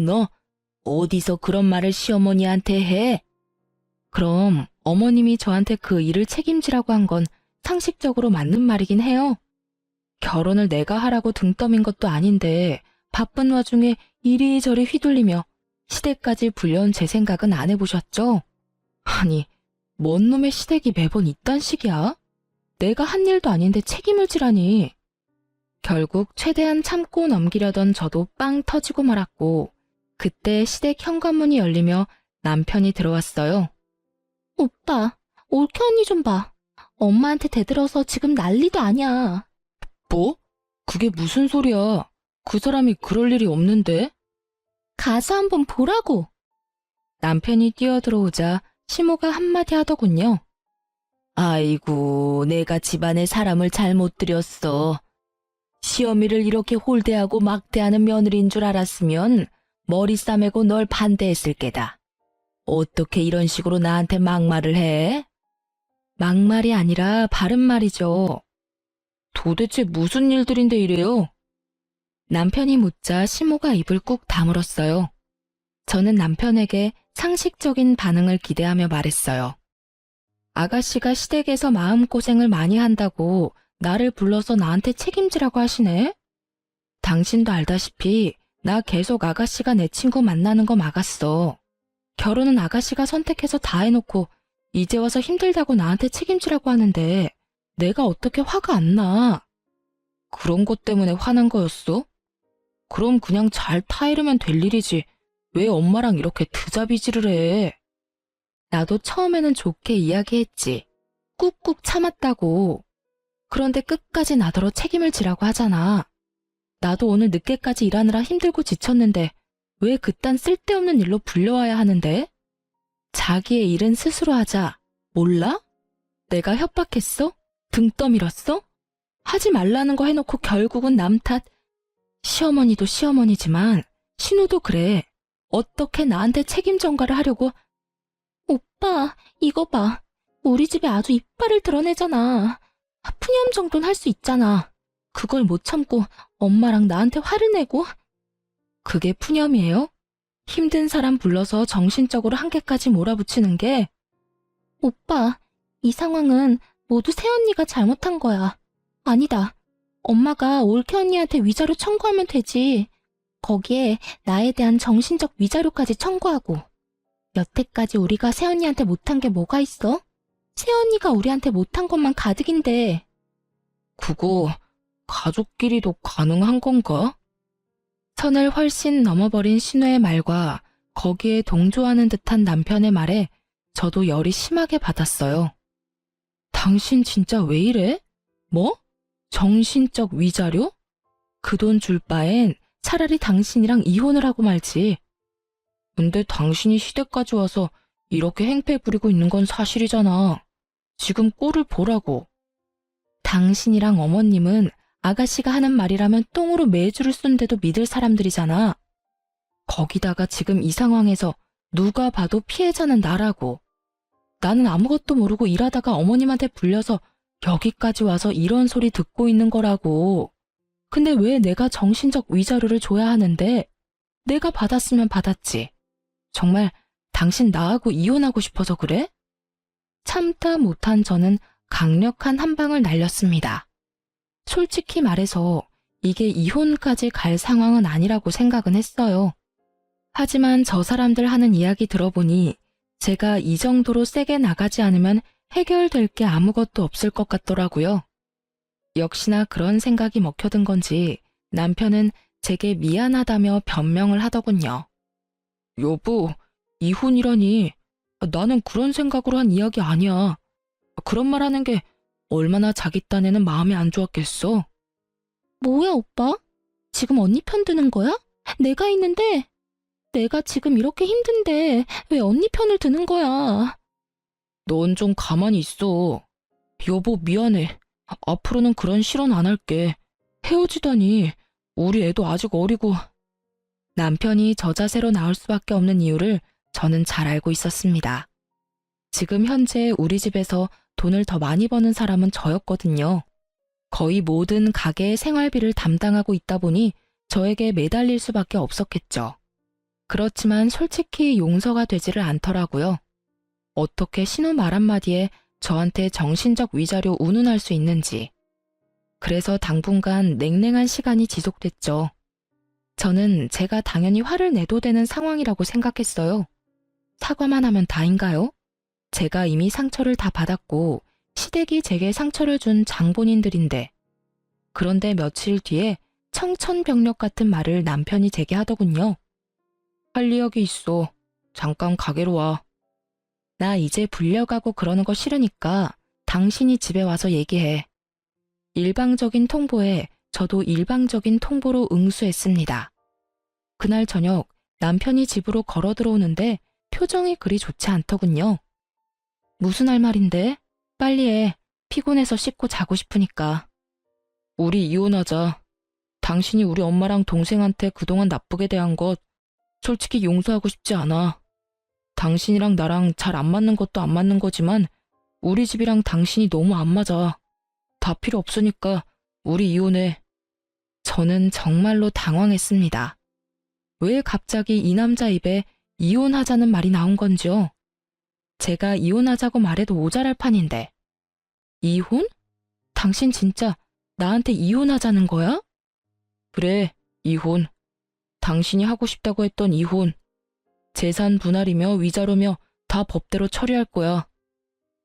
A: 어디서 그런 말을 시어머니한테 해? 그럼 어머님이 저한테 그 일을 책임지라고 한 건 상식적으로 맞는 말이긴 해요. 결혼을 내가 하라고 등 떠민 것도 아닌데 바쁜 와중에 이리저리 휘둘리며 시댁까지 불려온 제 생각은 안 해보셨죠? 아니, 뭔 놈의 시댁이 매번 이딴 식이야? 내가 한 일도 아닌데 책임을 지라니. 결국 최대한 참고 넘기려던 저도 빵 터지고 말았고 그때 시댁 현관문이 열리며 남편이 들어왔어요. 오빠, 올케 언니 좀 봐. 엄마한테 대들어서 지금 난리도 아니야. 뭐? 그게 무슨 소리야? 그 사람이 그럴 일이 없는데? 가서 한번 보라고. 남편이 뛰어들어오자 시모가 한마디 하더군요. 아이고, 내가 집안에 사람을 잘못 들였어. 시어미를 이렇게 홀대하고 막대하는 며느리인 줄 알았으면 머리 싸매고 널 반대했을 게다. 어떻게 이런 식으로 나한테 막말을 해? 막말이 아니라 바른 말이죠. 도대체 무슨 일들인데 이래요? 남편이 묻자 시모가 입을 꾹 다물었어요. 저는 남편에게 상식적인 반응을 기대하며 말했어요. 아가씨가 시댁에서 마음고생을 많이 한다고 나를 불러서 나한테 책임지라고 하시네? 당신도 알다시피 나 계속 아가씨가 내 친구 만나는 거 막았어. 결혼은 아가씨가 선택해서 다 해놓고 이제 와서 힘들다고 나한테 책임지라고 하는데 내가 어떻게 화가 안 나? 그런 것 때문에 화난 거였어? 그럼 그냥 잘 타이르면 될 일이지. 왜 엄마랑 이렇게 드자비질을 해? 나도 처음에는 좋게 이야기했지. 꾹꾹 참았다고. 그런데 끝까지 나더러 책임을 지라고 하잖아. 나도 오늘 늦게까지 일하느라 힘들고 지쳤는데 왜 그딴 쓸데없는 일로 불려와야 하는데? 자기의 일은 스스로 하자. 몰라? 내가 협박했어? 등 떠밀었어? 하지 말라는 거 해놓고 결국은 남 탓. 시어머니도 시어머니지만 신우도 그래. 어떻게 나한테 책임 전가를 하려고. 오빠, 이거 봐. 우리 집에 아주 이빨을 드러내잖아. 푸념 정도는 할 수 있잖아. 그걸 못 참고 엄마랑 나한테 화를 내고. 그게 푸념이에요? 힘든 사람 불러서 정신적으로 한계까지 몰아붙이는 게. 오빠, 이 상황은 모두 새언니가 잘못한 거야. 아니다. 엄마가 올케 언니한테 위자료 청구하면 되지. 거기에 나에 대한 정신적 위자료까지 청구하고. 여태까지 우리가 새언니한테 못한 게 뭐가 있어? 새언니가 우리한테 못한 것만 가득인데. 그거 가족끼리도 가능한 건가? 선을 훨씬 넘어버린 신우의 말과 거기에 동조하는 듯한 남편의 말에 저도 열이 심하게 받았어요. 당신 진짜 왜 이래? 뭐? 정신적 위자료? 그 돈 줄 바엔 차라리 당신이랑 이혼을 하고 말지. 근데 당신이 시댁까지 와서 이렇게 행패 부리고 있는 건 사실이잖아. 지금 꼴을 보라고. 당신이랑 어머님은 아가씨가 하는 말이라면 똥으로 매주를 쓴데도 믿을 사람들이잖아. 거기다가 지금 이 상황에서 누가 봐도 피해자는 나라고. 나는 아무것도 모르고 일하다가 어머님한테 불려서 여기까지 와서 이런 소리 듣고 있는 거라고. 근데 왜 내가 정신적 위자료를 줘야 하는데? 내가 받았으면 받았지. 정말 당신 나하고 이혼하고 싶어서 그래? 참다 못한 저는 강력한 한 방을 날렸습니다. 솔직히 말해서 이게 이혼까지 갈 상황은 아니라고 생각은 했어요. 하지만 저 사람들 하는 이야기 들어보니 제가 이 정도로 세게 나가지 않으면 해결될 게 아무것도 없을 것 같더라고요. 역시나 그런 생각이 먹혀든 건지 남편은 제게 미안하다며 변명을 하더군요. 여보, 이혼이라니. 나는 그런 생각으로 한 이야기 아니야. 그런 말 하는 게 얼마나 자기 딴에는 마음이 안 좋았겠어. 뭐야, 오빠? 지금 언니 편 드는 거야? 내가 있는데. 내가 지금 이렇게 힘든데 왜 언니 편을 드는 거야? 넌 좀 가만히 있어. 여보, 미안해. 앞으로는 그런 실언 안 할게. 헤어지다니. 우리 애도 아직 어리고. 남편이 저 자세로 나올 수밖에 없는 이유를 저는 잘 알고 있었습니다. 지금 현재 우리 집에서 돈을 더 많이 버는 사람은 저였거든요. 거의 모든 가게의 생활비를 담당하고 있다 보니 저에게 매달릴 수밖에 없었겠죠. 그렇지만 솔직히 용서가 되지를 않더라고요. 어떻게 신우 말 한마디에 저한테 정신적 위자료 운운할 수 있는지. 그래서 당분간 냉랭한 시간이 지속됐죠. 저는 제가 당연히 화를 내도 되는 상황이라고 생각했어요. 사과만 하면 다인가요? 제가 이미 상처를 다 받았고 시댁이 제게 상처를 준 장본인들인데. 그런데 며칠 뒤에 청천벽력 같은 말을 남편이 제게 하더군요. 할 이야기 있어. 잠깐 가게로 와. 나 이제 불려가고 그러는 거 싫으니까 당신이 집에 와서 얘기해. 일방적인 통보에 저도 일방적인 통보로 응수했습니다. 그날 저녁 남편이 집으로 걸어 들어오는데 표정이 그리 좋지 않더군요. 무슨 할 말인데? 빨리 해. 피곤해서 씻고 자고 싶으니까. 우리 이혼하자. 당신이 우리 엄마랑 동생한테 그동안 나쁘게 대한 것 솔직히 용서하고 싶지 않아. 당신이랑 나랑 잘 안 맞는 것도 안 맞는 거지만 우리 집이랑 당신이 너무 안 맞아. 다 필요 없으니까 우리 이혼해. 저는 정말로 당황했습니다. 왜 갑자기 이 남자 입에 이혼하자는 말이 나온 건지요? 제가 이혼하자고 말해도 모자랄 판인데. 이혼? 당신 진짜 나한테 이혼하자는 거야? 그래, 이혼. 당신이 하고 싶다고 했던 이혼. 재산 분할이며 위자료며 다 법대로 처리할 거야.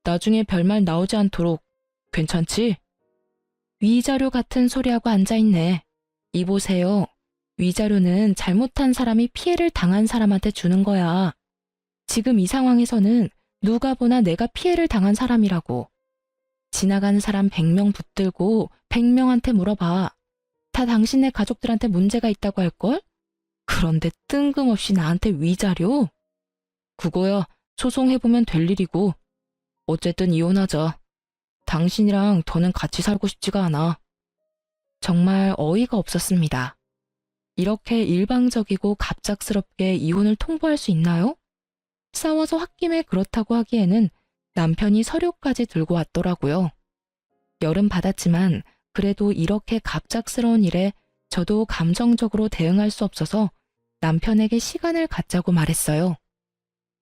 A: 나중에 별말 나오지 않도록. 괜찮지? 위자료 같은 소리하고 앉아있네. 이보세요. 위자료는 잘못한 사람이 피해를 당한 사람한테 주는 거야. 지금 이 상황에서는 누가 보나 내가 피해를 당한 사람이라고. 지나가는 사람 100명 붙들고 100명한테 물어봐. 다 당신네 가족들한테 문제가 있다고 할걸? 그런데 뜬금없이 나한테 위자료? 그거야 소송해보면 될 일이고. 어쨌든 이혼하자. 당신이랑 더는 같이 살고 싶지가 않아. 정말 어이가 없었습니다. 이렇게 일방적이고 갑작스럽게 이혼을 통보할 수 있나요? 싸워서 홧김에 그렇다고 하기에는 남편이 서류까지 들고 왔더라고요. 열은 받았지만 그래도 이렇게 갑작스러운 일에 저도 감정적으로 대응할 수 없어서 남편에게 시간을 갖자고 말했어요.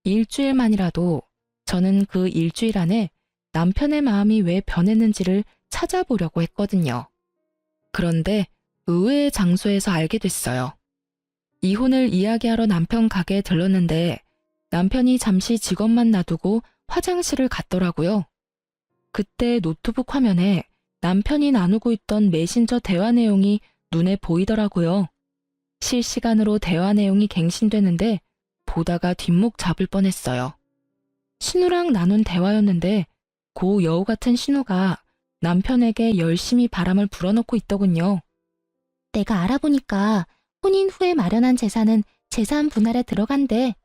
A: 일주일만이라도 저는 그 일주일 안에 남편의 마음이 왜 변했는지를 찾아보려고 했거든요. 그런데 의외의 장소에서 알게 됐어요. 이혼을 이야기하러 남편 가게에 들렀는데 남편이 잠시 직원만 놔두고 화장실을 갔더라고요. 그때 노트북 화면에 남편이 나누고 있던 메신저 대화 내용이 눈에 보이더라고요. 실시간으로 대화 내용이 갱신되는데 보다가 뒷목 잡을 뻔했어요. 신우랑 나눈 대화였는데 고 여우 같은 신우가 남편에게 열심히 바람을 불어넣고 있더군요. 내가 알아보니까 혼인 후에 마련한 재산은 재산 분할에 들어간대.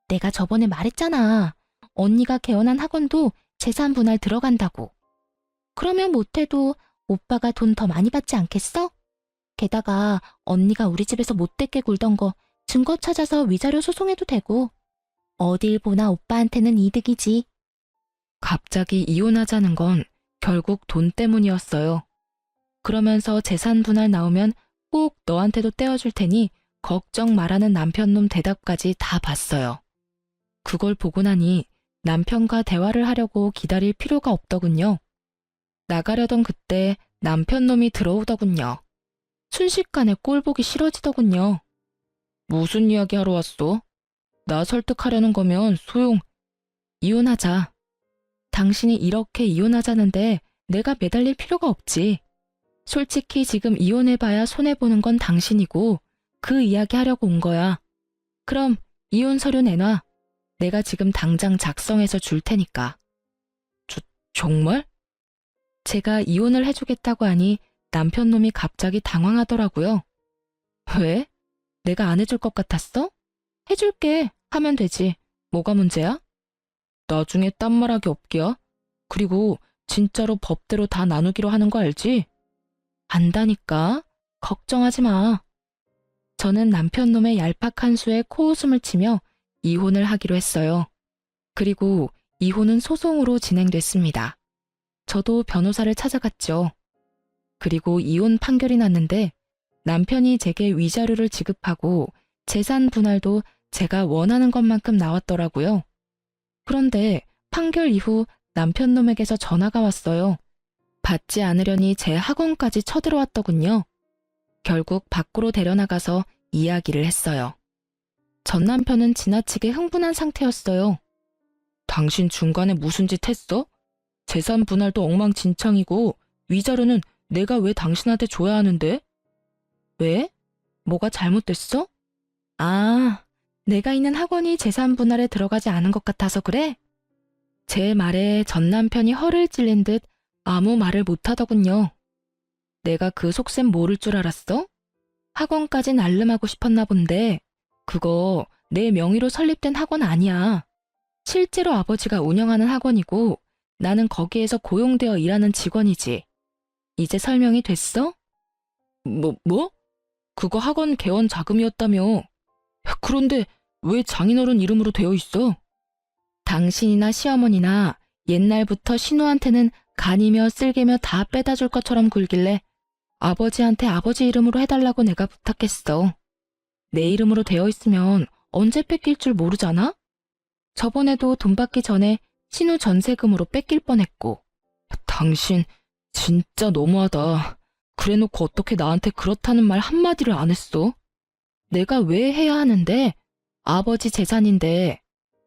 A: 내가 저번에 말했잖아. 언니가 개원한 학원도 재산 분할 들어간다고. 그러면 못해도 오빠가 돈 더 많이 받지 않겠어? 게다가 언니가 우리 집에서 못되게 굴던 거 증거 찾아서 위자료 소송해도 되고. 어딜 보나 오빠한테는 이득이지. 갑자기 이혼하자는 건 결국 돈 때문이었어요. 그러면서 재산 분할 나오면 꼭 너한테도 떼어줄 테니 걱정 말라는 남편놈 대답까지 다 봤어요. 그걸 보고 나니 남편과 대화를 하려고 기다릴 필요가 없더군요. 나가려던 그때 남편놈이 들어오더군요. 순식간에 꼴 보기 싫어지더군요. 무슨 이야기 하러 왔어? 나 설득하려는 거면 이혼하자. 당신이 이렇게 이혼하자는데 내가 매달릴 필요가 없지. 솔직히 지금 이혼해봐야 손해보는 건 당신이고 그 이야기 하려고 온 거야. 그럼 이혼 서류 내놔. 내가 지금 당장 작성해서 줄 테니까. 정말? 제가 이혼을 해주겠다고 하니 남편놈이 갑자기 당황하더라고요. 왜? 내가 안 해줄 것 같았어? 해줄게 하면 되지. 뭐가 문제야? 나중에 딴 말하기 없기야. 그리고 진짜로 법대로 다 나누기로 하는 거 알지? 안다니까. 걱정하지 마. 저는 남편놈의 얄팍한 수에 코웃음을 치며 이혼을 하기로 했어요. 그리고 이혼은 소송으로 진행됐습니다. 저도 변호사를 찾아갔죠. 그리고 이혼 판결이 났는데 남편이 제게 위자료를 지급하고 재산 분할도 제가 원하는 것만큼 나왔더라고요. 그런데 판결 이후 남편놈에게서 전화가 왔어요. 받지 않으려니 제 학원까지 쳐들어왔더군요. 결국 밖으로 데려나가서 이야기를 했어요. 전 남편은 지나치게 흥분한 상태였어요. 당신 중간에 무슨 짓 했어? 재산 분할도 엉망진창이고 위자료는 내가 왜 당신한테 줘야 하는데? 왜? 뭐가 잘못됐어? 아, 내가 있는 학원이 재산 분할에 들어가지 않은 것 같아서 그래? 제 말에 전 남편이 허를 찔린 듯 아무 말을 못하더군요. 내가 그 속셈 모를 줄 알았어? 학원까지 날름하고 싶었나 본데 그거 내 명의로 설립된 학원 아니야. 실제로 아버지가 운영하는 학원이고 나는 거기에서 고용되어 일하는 직원이지. 이제 설명이 됐어? 뭐? 그거 학원 개원 자금이었다며. 그런데 왜 장인어른 이름으로 되어 있어? 당신이나 시어머니나 옛날부터 신우한테는 간이며 쓸개며 다 빼다 줄 것처럼 굴길래 아버지한테 아버지 이름으로 해달라고 내가 부탁했어. 내 이름으로 되어 있으면 언제 뺏길 줄 모르잖아? 저번에도 돈 받기 전에 신우 전세금으로 뺏길 뻔했고. 당신 진짜 너무하다. 그래놓고 어떻게 나한테 그렇다는 말 한마디를 안 했어? 내가 왜 해야 하는데? 아버지 재산인데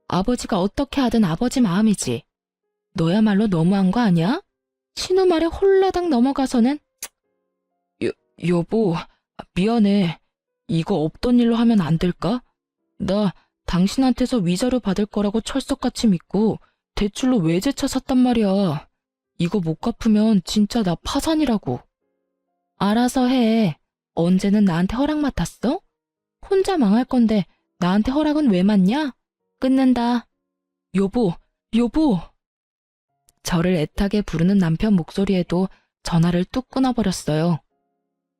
A: 아버지가 어떻게 하든 아버지 마음이지. 너야말로 너무한 거 아니야? 신우 말에 홀라당 넘어가서는. 여보, 미안해. 이거 없던 일로 하면 안 될까? 나 당신한테서 위자료 받을 거라고 철석같이 믿고 대출로 외제차 샀단 말이야. 이거 못 갚으면 진짜 나 파산이라고. 알아서 해. 언제는 나한테 허락 맡았어? 혼자 망할 건데 나한테 허락은 왜 맡냐? 끊는다. 여보. 저를 애타게 부르는 남편 목소리에도 전화를 뚝 끊어버렸어요.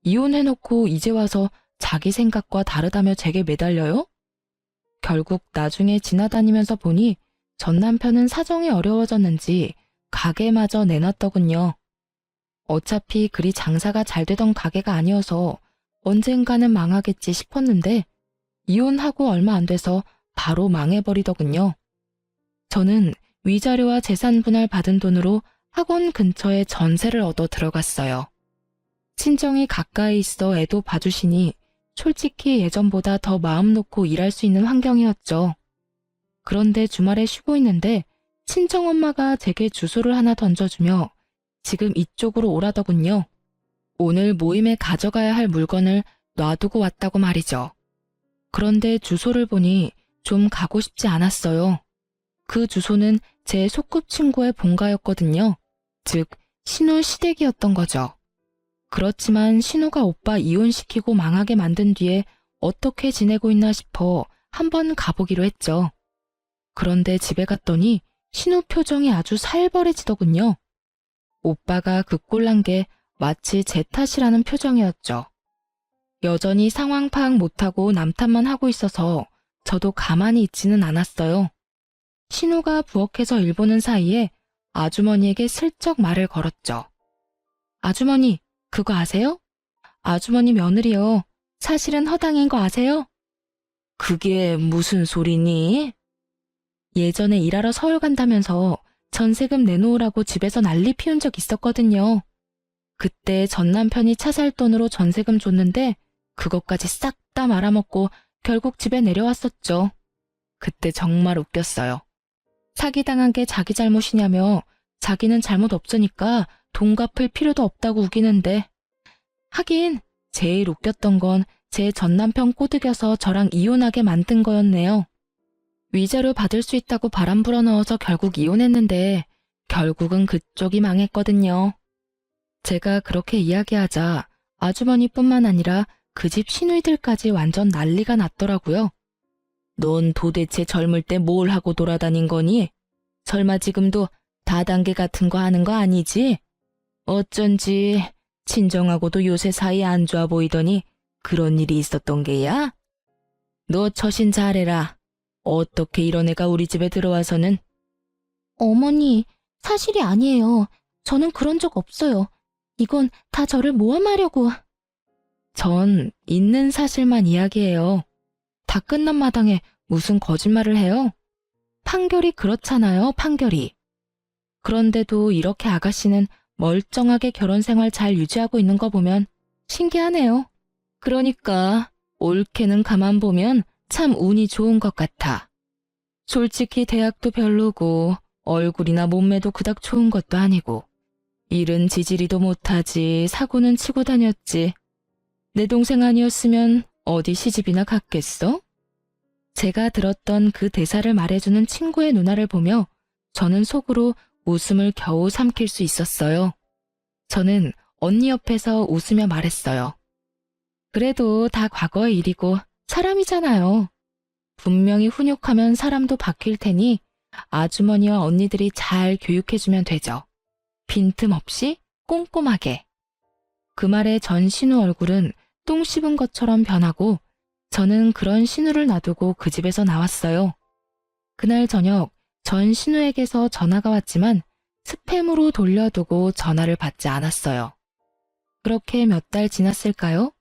A: 이혼해놓고 이제 와서 자기 생각과 다르다며 제게 매달려요? 결국 나중에 지나다니면서 보니 전 남편은 사정이 어려워졌는지 가게마저 내놨더군요. 어차피 그리 장사가 잘 되던 가게가 아니어서 언젠가는 망하겠지 싶었는데 이혼하고 얼마 안 돼서 바로 망해버리더군요. 저는 위자료와 재산 분할 받은 돈으로 학원 근처에 전세를 얻어 들어갔어요. 친정이 가까이 있어 애도 봐주시니 솔직히 예전보다 더 마음 놓고 일할 수 있는 환경이었죠. 그런데 주말에 쉬고 있는데 친정엄마가 제게 주소를 하나 던져주며 지금 이쪽으로 오라더군요. 오늘 모임에 가져가야 할 물건을 놔두고 왔다고 말이죠. 그런데 주소를 보니 좀 가고 싶지 않았어요. 그 주소는 제 소꿉친구의 본가였거든요. 즉, 신우 시댁이었던 거죠. 그렇지만 신우가 오빠 이혼시키고 망하게 만든 뒤에 어떻게 지내고 있나 싶어 한번 가보기로 했죠. 그런데 집에 갔더니 신우 표정이 아주 살벌해지더군요. 오빠가 그 꼴난 게 마치 제 탓이라는 표정이었죠. 여전히 상황 파악 못하고 남 탓만 하고 있어서 저도 가만히 있지는 않았어요. 신우가 부엌에서 일 보는 사이에 아주머니에게 슬쩍 말을 걸었죠. 아주머니, 그거 아세요? 아주머니 며느리요. 사실은 허당인 거 아세요? 그게 무슨 소리니? 예전에 일하러 서울 간다면서 전세금 내놓으라고 집에서 난리 피운 적 있었거든요. 그때 전 남편이 차 살 돈으로 전세금 줬는데 그것까지 싹 다 말아먹고 결국 집에 내려왔었죠. 그때 정말 웃겼어요. 사기당한 게 자기 잘못이냐며 자기는 잘못 없으니까 돈 갚을 필요도 없다고 우기는데, 하긴 제일 웃겼던 건 제 전남편 꼬드겨서 저랑 이혼하게 만든 거였네요. 위자료 받을 수 있다고 바람 불어넣어서 결국 이혼했는데 결국은 그쪽이 망했거든요. 제가 그렇게 이야기하자 아주머니뿐만 아니라 그 집 시누이들까지 완전 난리가 났더라고요. 넌 도대체 젊을 때 뭘 하고 돌아다닌 거니? 설마 지금도 다단계 같은 거 하는 거 아니지? 어쩐지 친정하고도 요새 사이 안 좋아 보이더니 그런 일이 있었던 게야? 너 처신 잘해라. 어떻게 이런 애가 우리 집에 들어와서는. 어머니, 사실이 아니에요. 저는 그런 적 없어요. 이건 다 저를 모함하려고. 전 있는 사실만 이야기해요. 다 끝난 마당에 무슨 거짓말을 해요? 판결이 그렇잖아요, 판결이. 그런데도 이렇게 아가씨는 멀쩡하게 결혼 생활 잘 유지하고 있는 거 보면 신기하네요. 그러니까 올케는 가만 보면 참 운이 좋은 것 같아. 솔직히 대학도 별로고 얼굴이나 몸매도 그닥 좋은 것도 아니고 일은 지지리도 못하지 사고는 치고 다녔지. 내 동생 아니었으면 어디 시집이나 갔겠어? 제가 들었던 그 대사를 말해주는 친구의 누나를 보며 저는 속으로 웃음을 겨우 삼킬 수 있었어요. 저는 언니 옆에서 웃으며 말했어요. 그래도 다 과거의 일이고 사람이잖아요. 분명히 훈육하면 사람도 바뀔 테니 아주머니와 언니들이 잘 교육해주면 되죠. 빈틈없이 꼼꼼하게. 그 말에 전 신우 얼굴은 똥 씹은 것처럼 변하고 저는 그런 신우를 놔두고 그 집에서 나왔어요. 그날 저녁 전 신우에게서 전화가 왔지만 스팸으로 돌려두고 전화를 받지 않았어요. 그렇게 몇 달 지났을까요?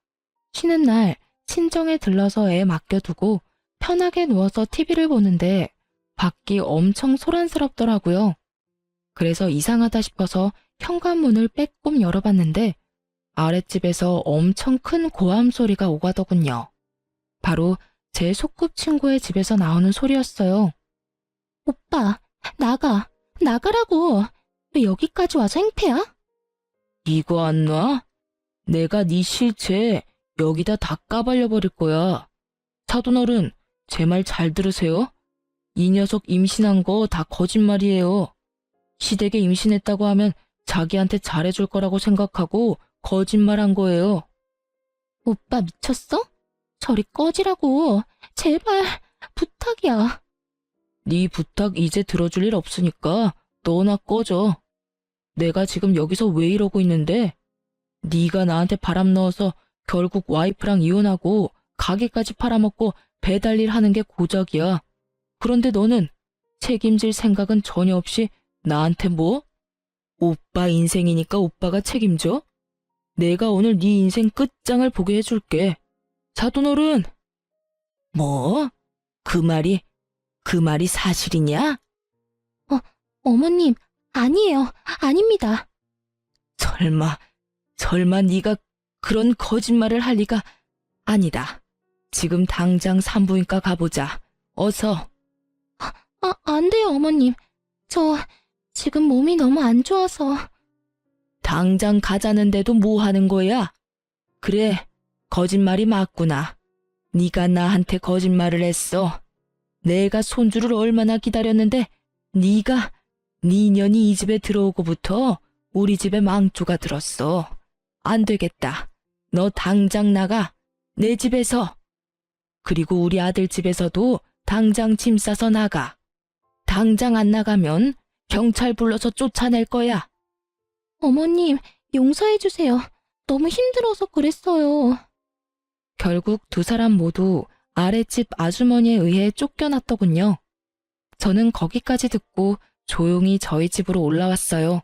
A: 쉬는 날 친정에 들러서 애 맡겨두고 편하게 누워서 TV를 보는데 밖이 엄청 소란스럽더라고요. 그래서 이상하다 싶어서 현관문을 빼꼼 열어봤는데 아랫집에서 엄청 큰 고함 소리가 오가더군요. 바로 제 소꿉친구의 집에서 나오는 소리였어요. 오빠, 나가라고. 왜 여기까지 와서 행패야? 이거 안 놔? 내가 네 실체 여기다 다 까발려버릴 거야. 사돈어른, 제 말 잘 들으세요. 이 녀석 임신한 거 다 거짓말이에요. 시댁에 임신했다고 하면 자기한테 잘해줄 거라고 생각하고 거짓말한 거예요. 오빠 미쳤어? 저리 꺼지라고. 제발 부탁이야. 네 부탁 이제 들어줄 일 없으니까 너나 꺼져. 내가 지금 여기서 왜 이러고 있는데? 네가 나한테 바람 넣어서 결국 와이프랑 이혼하고 가게까지 팔아먹고 배달일 하는 게 고작이야. 그런데 너는 책임질 생각은 전혀 없이 나한테 뭐? 오빠 인생이니까 오빠가 책임져? 내가 오늘 네 인생 끝장을 보게 해줄게. 사돈어른! 뭐? 그 말이 사실이냐? 어머님, 아니에요. 아닙니다. 설마 네가 그런 거짓말을 할 리가. 아니다. 지금 당장 산부인과 가보자. 어서. 안 돼요, 어머님. 저 지금 몸이 너무 안 좋아서. 당장 가자는데도 뭐 하는 거야? 그래, 거짓말이 맞구나. 네가 나한테 거짓말을 했어. 내가 손주를 얼마나 기다렸는데 네가 네 년이 이 집에 들어오고부터 우리 집에 망조가 들었어. 안 되겠다. 너 당장 나가. 내 집에서. 그리고 우리 아들 집에서도 당장 짐 싸서 나가. 당장 안 나가면 경찰 불러서 쫓아낼 거야. 어머님, 용서해주세요. 너무 힘들어서 그랬어요. 결국 두 사람 모두 아랫집 아주머니에 의해 쫓겨났더군요. 저는 거기까지 듣고 조용히 저희 집으로 올라왔어요.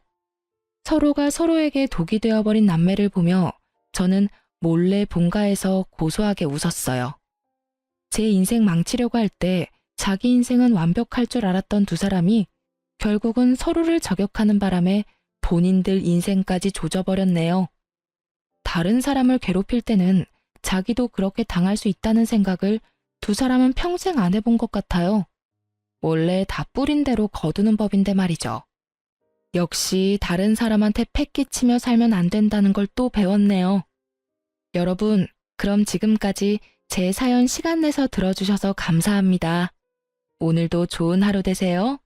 A: 서로가 서로에게 독이 되어버린 남매를 보며 저는 몰래 본가에서 고소하게 웃었어요. 제 인생 망치려고 할 때 자기 인생은 완벽할 줄 알았던 두 사람이 결국은 서로를 저격하는 바람에 본인들 인생까지 조져버렸네요. 다른 사람을 괴롭힐 때는 자기도 그렇게 당할 수 있다는 생각을 두 사람은 평생 안 해본 것 같아요. 원래 다 뿌린 대로 거두는 법인데 말이죠. 역시 다른 사람한테 패 끼치며 살면 안 된다는 걸 또 배웠네요. 여러분, 그럼 지금까지 제 사연 시간 내서 들어주셔서 감사합니다. 오늘도 좋은 하루 되세요.